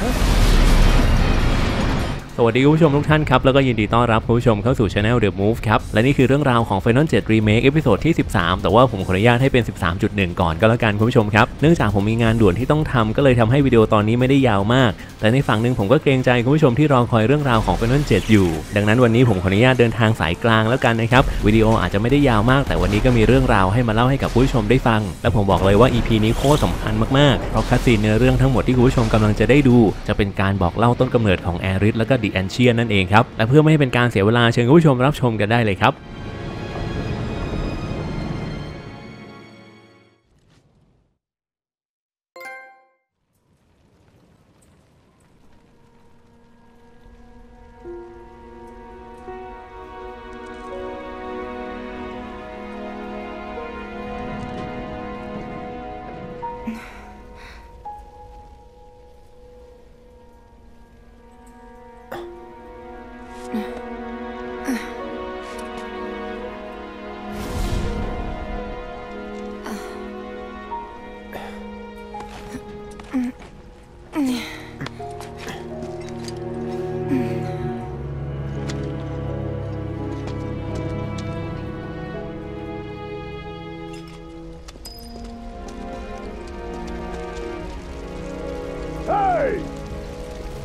สวัสดีคุณผู้ชมทุกท่านครับแล้วก็ยินดีต้อนรับคุณผู้ชมเข้าสู่ Channel The Moof ครับและนี่คือเรื่องราวของ VII Remake เอพิโซดที่13แต่ว่าผมขออนุญาตให้เป็น 13.1 ก่อนก็แล้วกันคุณผู้ชมครับเนื่องจากผมมีงานด่วนที่ต้องทำก็เลยทำให้วิดีโอตอนนี้ไม่ได้ยาวมากแต่ในฝั่งหนึ่งผมก็เกรงใจคุณผู้ชมที่รอคอยเรื่องราวของ VII อยู่ดังนั้นวันนี้ผมขออนุญาตเดินทางสายกลางแล้วกันนะครับวิดีโออาจจะไม่ได้ยาวมากแต่วันนี้ก็มีเรื่องราวให้มาเล่าให้กับผู้ชมได้ฟังและผมบอกเลยว่า EP นี้โคตรสำคัญมากๆเพราะคัสซีนเนื้อเรื่องทั้งหมดที่คุณผู้ชมกำลังจะได้ดูจะเป็นการบอกเล่าต้นกำเนิดของแอริสและก็ดิแอนเชียนนั่นเองครับและเพื่อไม่ให้เป็นการเสียเวลาเชิญคุณผู้ชมรับชมกันได้เลยครับ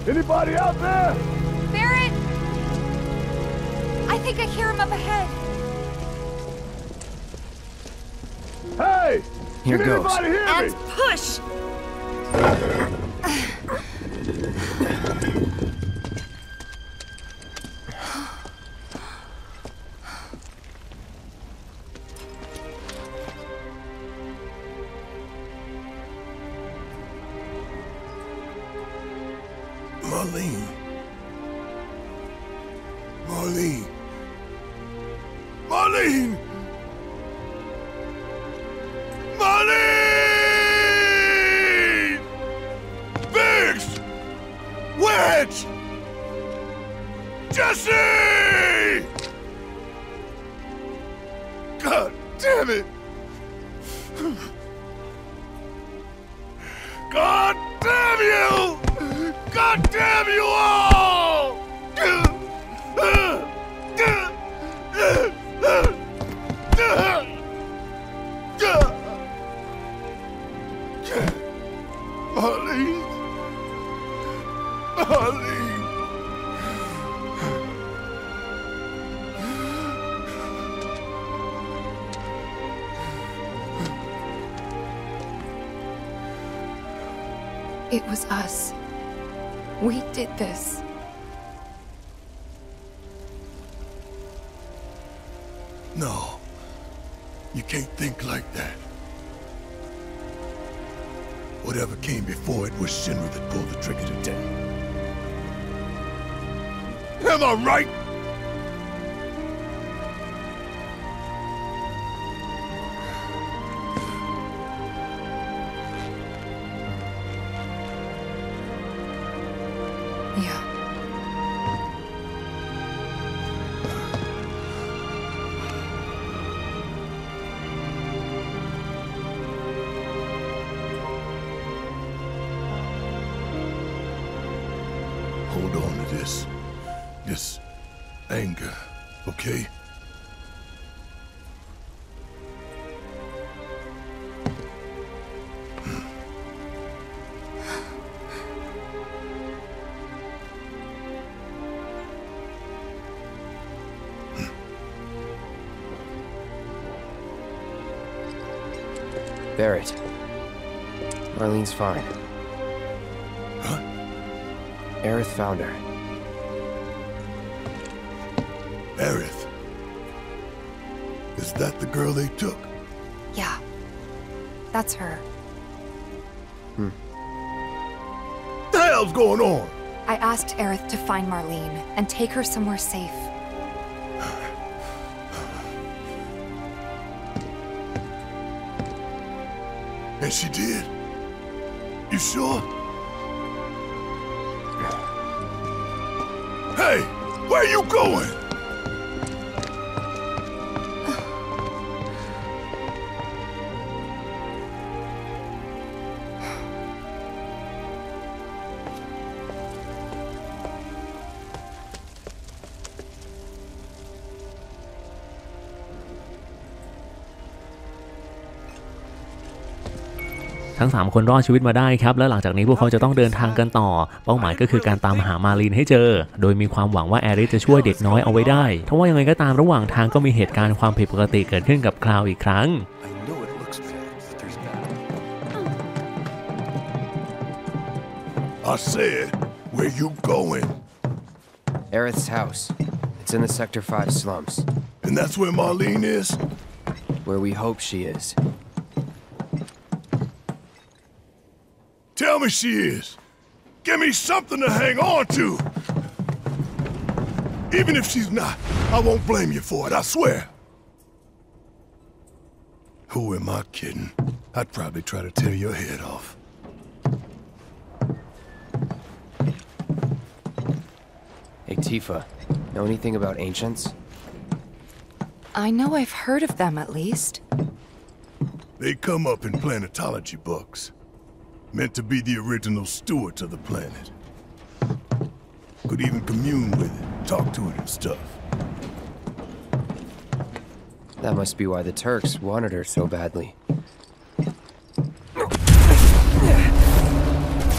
Anybody out there? Barrett! I think I hear him up ahead. Hey! Here Can goes. anybody hear And me? push! Marlene. Marlene. Marlene! Marlene! Biggs! Wedge! Jesse! God damn it! God damn you! God damn you all! Marlene. Marlene. It was us. We did this. No. You can't think like that. Whatever came before it was Shinra that pulled the trigger today. Am I right? Yeah. Hold on to this anger, okay? Barrett. Marlene's fine. Huh? Aerith found her. Aerith? Is that the girl they took? Yeah. That's her. The hell's going on? I asked Aerith to find Marlene and take her somewhere safe. And she did? You sure? Hey, where you going? ทั้ง3คนรอดชีวิตมาได้ครับและหลังจากนี้พวกเขาจะต้องเดินทางกันต่อเป้าหมายก็คือการตามหามาลีนให้เจอโดยมีความหวังว่าแอริสจะช่วยเด็กน้อยเอาไว้ได้ทว่ายังไงก็ตามระหว่างทางก็มีเหตุการณ์ความผิดปกติเกิดขึ้นกับคลาวอีกครั้งI said, where you going? Aerith's house. It's in the Sector 5 slums. And that's where Marlene is? Where we hope she is. Tell me she is. Give me something to hang on to. Even if she's not, I won't blame you for it, I swear. Who am I kidding? I'd probably try to tear your head off. Hey, Tifa, know anything about ancients? I know I've heard of them, at least. They come up in planetology books. Meant to be the original stewards of the planet. Could even commune with it, talk to it and stuff. That must be why the Turks wanted her so badly.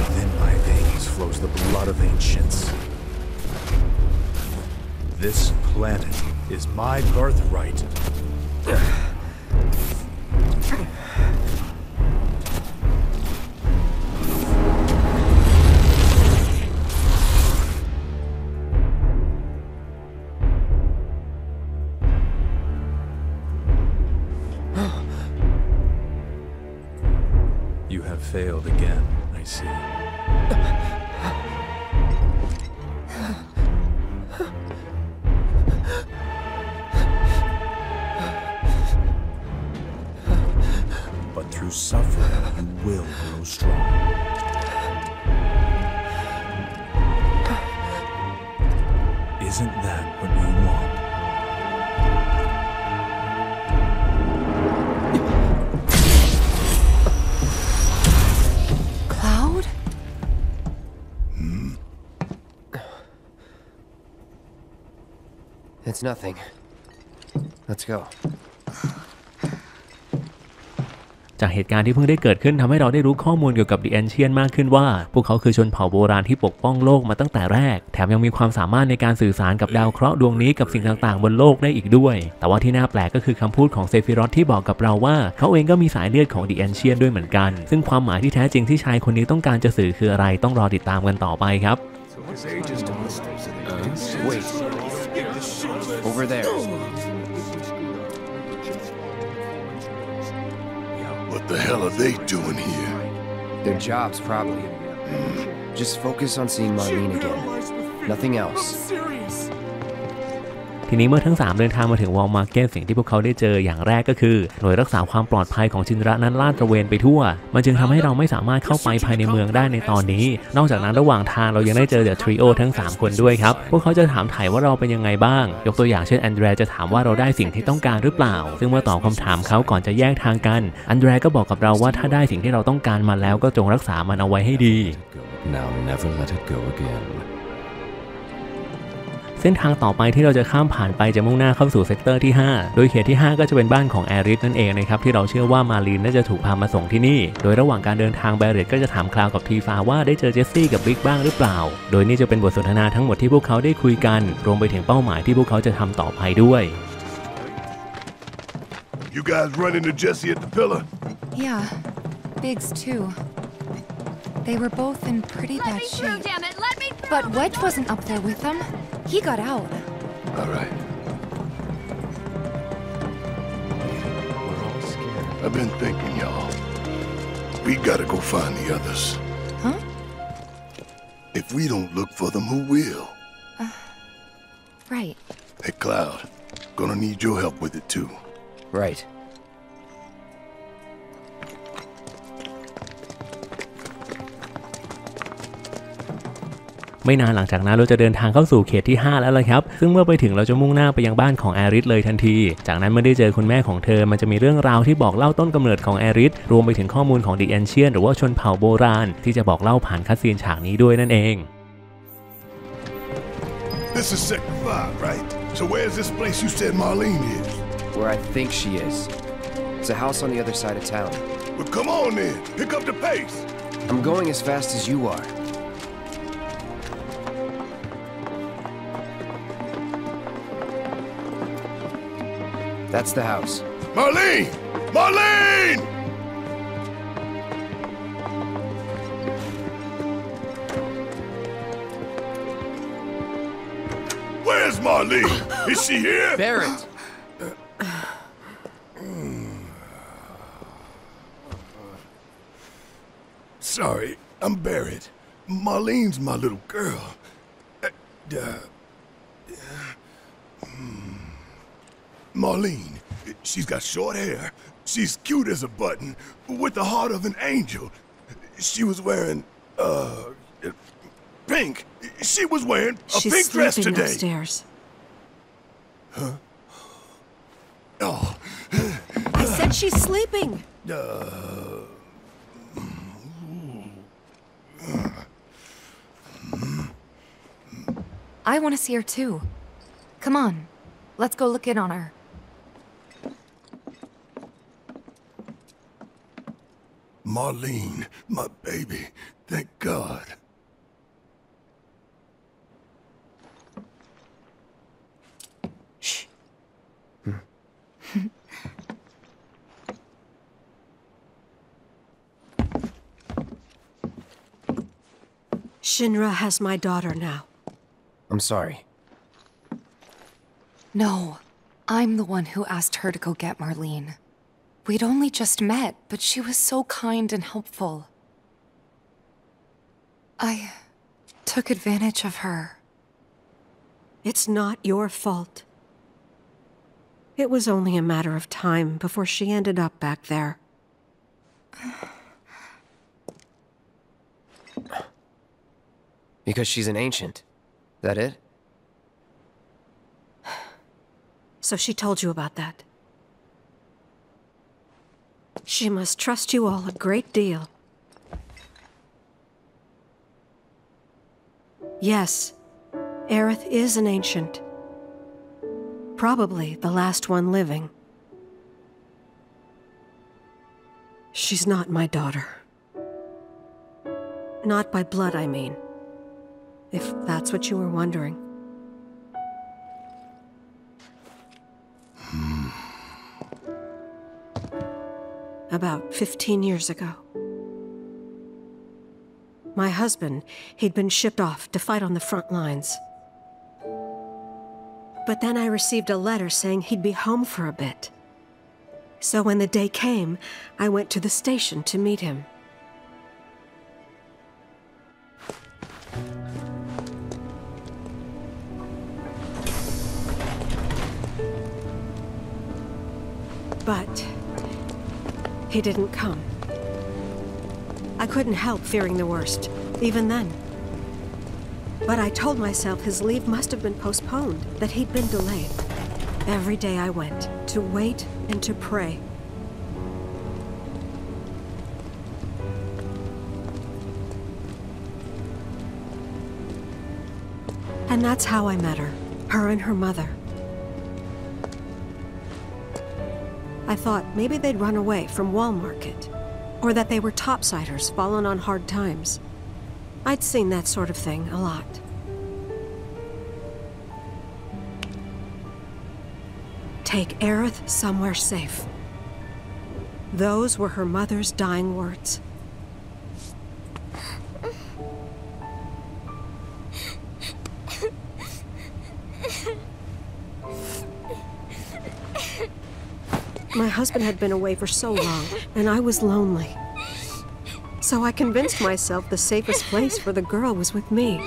Within my veins flows the blood of ancients. This planet is my birthright. You have failed again, I see. But through suffering, you will grow strong. Isn't that what you want? Cloud? It's nothing. Let's go. จากเหตุการณ์ที่เพิ่งได้เกิดขึ้นทำให้เราได้รู้ข้อมูลเกี่ยวกับ The Ancient มากขึ้นว่าพวกเขาคือชนเผ่าโบราณที่ปกป้องโลกมาตั้งแต่แรกแถมยังมีความสามารถในการสื่อสารกับดาวเคราะห์ดวงนี้กับสิ่งต่างๆบนโลกได้อีกด้วยแต่ว่าที่น่าแปลกก็คือคำพูดของเซฟิรอธที่บอกกับเราว่าเขาเองก็มีสายเลือดของ The Ancient ด้วยเหมือนกันซึ่งความหมายที่แท้จริงที่ชายคนนี้ต้องการจะสื่อคืออะไรต้องรอติดตามกันต่อไปครับ Wait. Over there. What the hell are they doing here? Their jobs, probably. Just focus on seeing Marlene again. Nothing else. ทีนี้เมื่อทั้ง3เดินทางมาถึงวอลมาร์เก็ตสิ่งที่พวกเขาได้เจออย่างแรกก็คือหน่วยรักษาความปลอดภัยของชินระนั้นลาดตระเวนไปทั่วมันจึงทำให้เราไม่สามารถเข้าไปภายในเมืองได้ในตอนนี้นอกจากนั้นระหว่างทางเรายังได้เจอเดอะทริโอทั้ง3คนด้วยครับพวกเขาจะถามถ่ายว่าเราเป็นยังไงบ้างยกตัวอย่างเช่นแอนเดรียจะถามว่าเราได้สิ่งที่ต้องการหรือเปล่าซึ่งเมื่อตอบคำถามเขาก่อนจะแยกทางกันแอนเดรียก็บอกกับเราว่าถ้าได้สิ่งที่เราต้องการมาแล้วก็จงรักษามันเอาไว้ให้ดี Now never let it go again. เส้นทางต่อไปที่เราจะข้ามผ่านไปจะมุ่งหน้าเข้าสู่เซกเตอร์ที่5โดยเขตที่5ก็จะเป็นบ้านของแอริสนั่นเองนะครับที่เราเชื่อว่ามาลีนน่าจะถูกพามาส่งที่นี่โดยระหว่างการเดินทางแบเรตก็จะถามคลาวกับทีฟาว่าได้เจอเจสซี่กับบิ๊กบ้างหรือเปล่าโดยนี่จะเป็นบทสนทนาทั้งหมดที่พวกเขาได้คุยกันรวมไปถึงเป้าหมายที่พวกเขาจะทำต่อไปด้วย You guys run into Jesse at the pillar? Yeah. Biggs, too. They were both in pretty bad shape. Damn it, let me through! But Wedge wasn't up there with them. He got out. All right. We're all scared. I've been thinking, y'all. We gotta go find the others. Huh? If we don't look for them, who will? Right. Hey, Cloud. Gonna need your help with it, too. Right.ไม่นานหลังจากนั้นเราจะเดินทางเข้าสู่เขตที่5แล้วล่ะครับซึ่งเมื่อไปถึงเราจะมุ่งหน้าไปยังบ้านของแอริสเลยทันทีจากนั้นเมื่อได้เจอคุณแม่ของเธอมันจะมีเรื่องราวที่บอกเล่าต้นกำเนิดของแอริสรวมไปถึงข้อมูลของ The Ancient หรือว่าชนเผ่าโบราณที่จะบอกเล่าผ่านคัสซีนฉากนี้ด้วยนั่นเอง This is Sector 5, right? So where's this place you said Marlene is? Where I think she is. It's a house on the other side of town. But come on then, pick up the pace. I'm going as fast as you are. That's the house. Marlene! Marlene! Where's Marlene? Is she here? Barrett! Sorry, I'm Barrett. Marlene's my little girl. Marlene, she's got short hair. She's cute as a button, with the heart of an angel. She was wearing, pink. She was wearing a pink dress She's sleeping today. upstairs. Huh? Oh. I said she's sleeping! I want to see her too. Come on, let's go look in on her. Marlene, my baby. Thank God. Shh. Shinra has my daughter now. I'm sorry. No, I'm the one who asked her to go get Marlene. We'd only just met, but she was so kind and helpful. I took advantage of her. It's not your fault. It was only a matter of time before she ended up back there. Because she's an ancient. That it? So she told you about that. She must trust you all a great deal. Yes, Aerith is an ancient. Probably the last one living. She's not my daughter. Not by blood, I mean. If that's what you were wondering. About 15 years ago. My husband, he'd been shipped off to fight on the front lines. But then I received a letter saying he'd be home for a bit. So when the day came, I went to the station to meet him. But he didn't come. I couldn't help fearing the worst, even then. But I told myself his leave must have been postponed, that he'd been delayed. Every day I went, to wait and to pray. And that's how I met her and her mother. I thought maybe they'd run away from Wall Market, or that they were topsiders fallen on hard times. I'd seen that sort of thing a lot. Take Aerith somewhere safe. Those were her mother's dying words. My husband had been away for so long, and I was lonely. So I convinced myself the safest place for the girl was with me.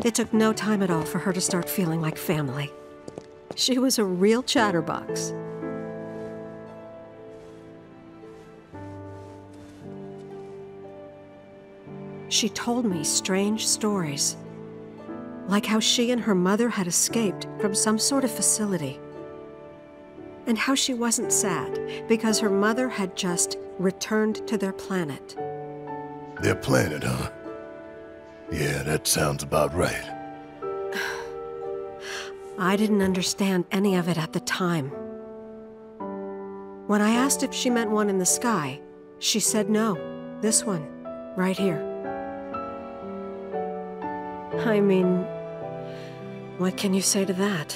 It took no time at all for her to start feeling like family. She was a real chatterbox. She told me strange stories. Like how she and her mother had escaped from some sort of facility. And how she wasn't sad because her mother had just returned to their planet. Their planet, huh? Yeah, that sounds about right. I didn't understand any of it at the time. When I asked if she meant one in the sky, she said no. This one, right here. I mean, what can you say to that?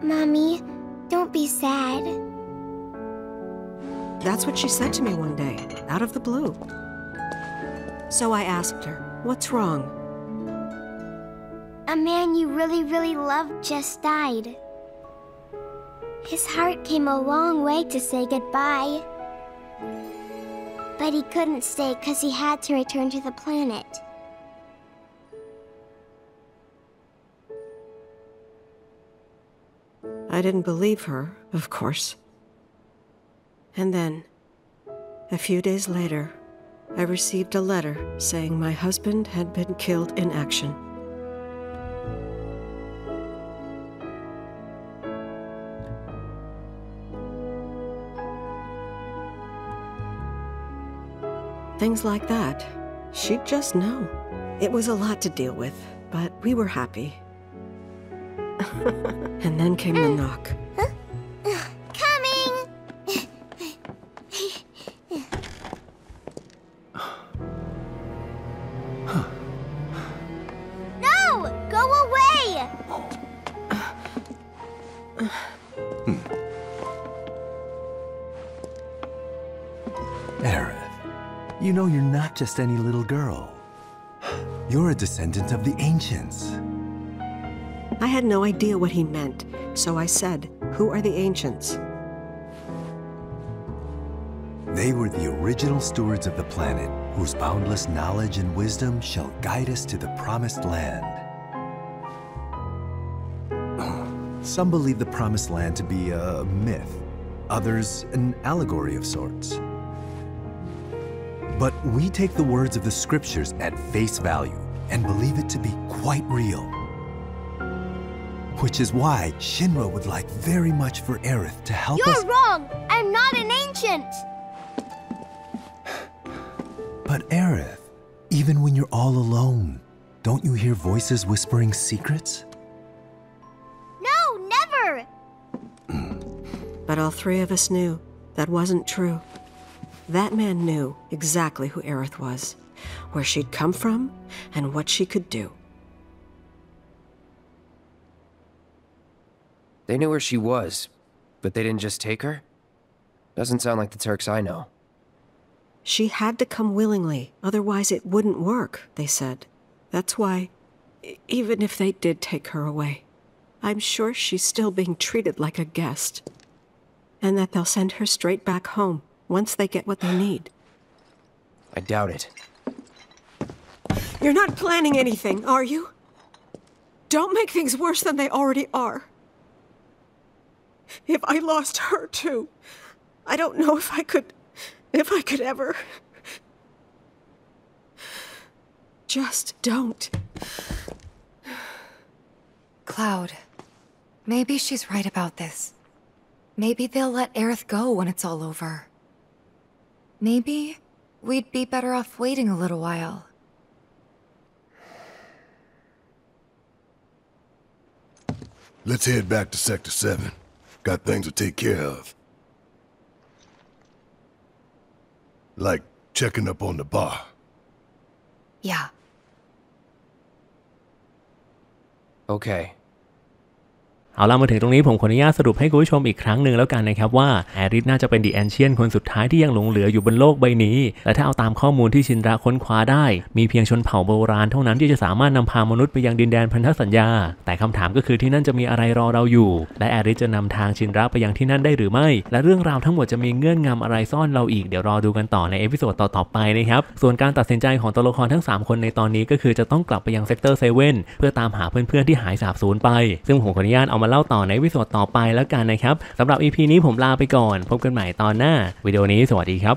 Mommy, don't be sad. That's what she said to me one day, out of the blue. So I asked her, what's wrong? A man you really, really loved just died. His heart came a long way to say goodbye. But he couldn't stay because he had to return to the planet. I didn't believe her, of course. And then, a few days later, I received a letter saying my husband had been killed in action. Things like that, she'd just know. It was a lot to deal with, but we were happy. And then came the knock. Coming! No! Go away! Aerith, you know you're not just any little girl. You're a descendant of the ancients. I had no idea what he meant, so I said, "Who are the ancients?" They were the original stewards of the planet, whose boundless knowledge and wisdom shall guide us to the promised land. Some believe the promised land to be a myth, others an allegory of sorts. But we take the words of the scriptures at face value and believe it to be quite real. Which is why Shinra would like very much for Aerith to help us— You're wrong! I'm not an ancient! But Aerith, even when you're all alone, don't you hear voices whispering secrets? No, never! But all three of us knew that wasn't true. That man knew exactly who Aerith was, where she'd come from, and what she could do. They knew where she was, but they didn't just take her? Doesn't sound like the Turks I know. She had to come willingly, otherwise it wouldn't work, they said. That's why, even if they did take her away, I'm sure she's still being treated like a guest. And that they'll send her straight back home once they get what they need. I doubt it. You're not planning anything, are you? Don't make things worse than they already are. If I lost her too, I don't know if I could ever. Just don't. Cloud, maybe she's right about this. Maybe they'll let Aerith go when it's all over. Maybe we'd be better off waiting a little while. Let's head back to Sector 7. Got things to take care of. Like checking up on the bar. Yeah. Okay. เอาล่ะมาถึงตรงนี้ผมขออนุญาตสรุปให้คุณผู้ชมอีกครั้งหนึ่งแล้วกันนะครับว่าแอริสน่าจะเป็นดิแอนเชียนคนสุดท้ายที่ยังหลงเหลืออยู่บนโลกใบนี้และถ้าเอาตามข้อมูลที่ชินระค้นคว้าได้มีเพียงชนเผ่าโบราณเท่านั้นที่จะสามารถนำพามนุษย์ไปยังดินแดนพันธสัญญาแต่คำถามก็คือที่นั่นจะมีอะไรรอเราอยู่และแอริสจะนำทางชินระไปยังที่นั่นได้หรือไม่และเรื่องราวทั้งหมดจะมีเงื่อนงำอะไรซ่อนเราอีกเดี๋ยวรอดูกันต่อในเอพิโซดต่อๆไปนะครับส่วนการตัดสินใจของตัวละครทั้ง3คนในตอนนี้ก็คือจะต้องกลับไปยังเซกเตอร์7เพื่อตามหาเพื่อนๆที่หายสาบสูญไปซึ่งผมขออนุญาตเอามาเล่าต่อในเอพิโซดต่อไปแล้วกันนะครับสำหรับ EP นี้ผมลาไปก่อนพบกันใหม่ตอนหน้าวิดีโอนี้สวัสดีครับ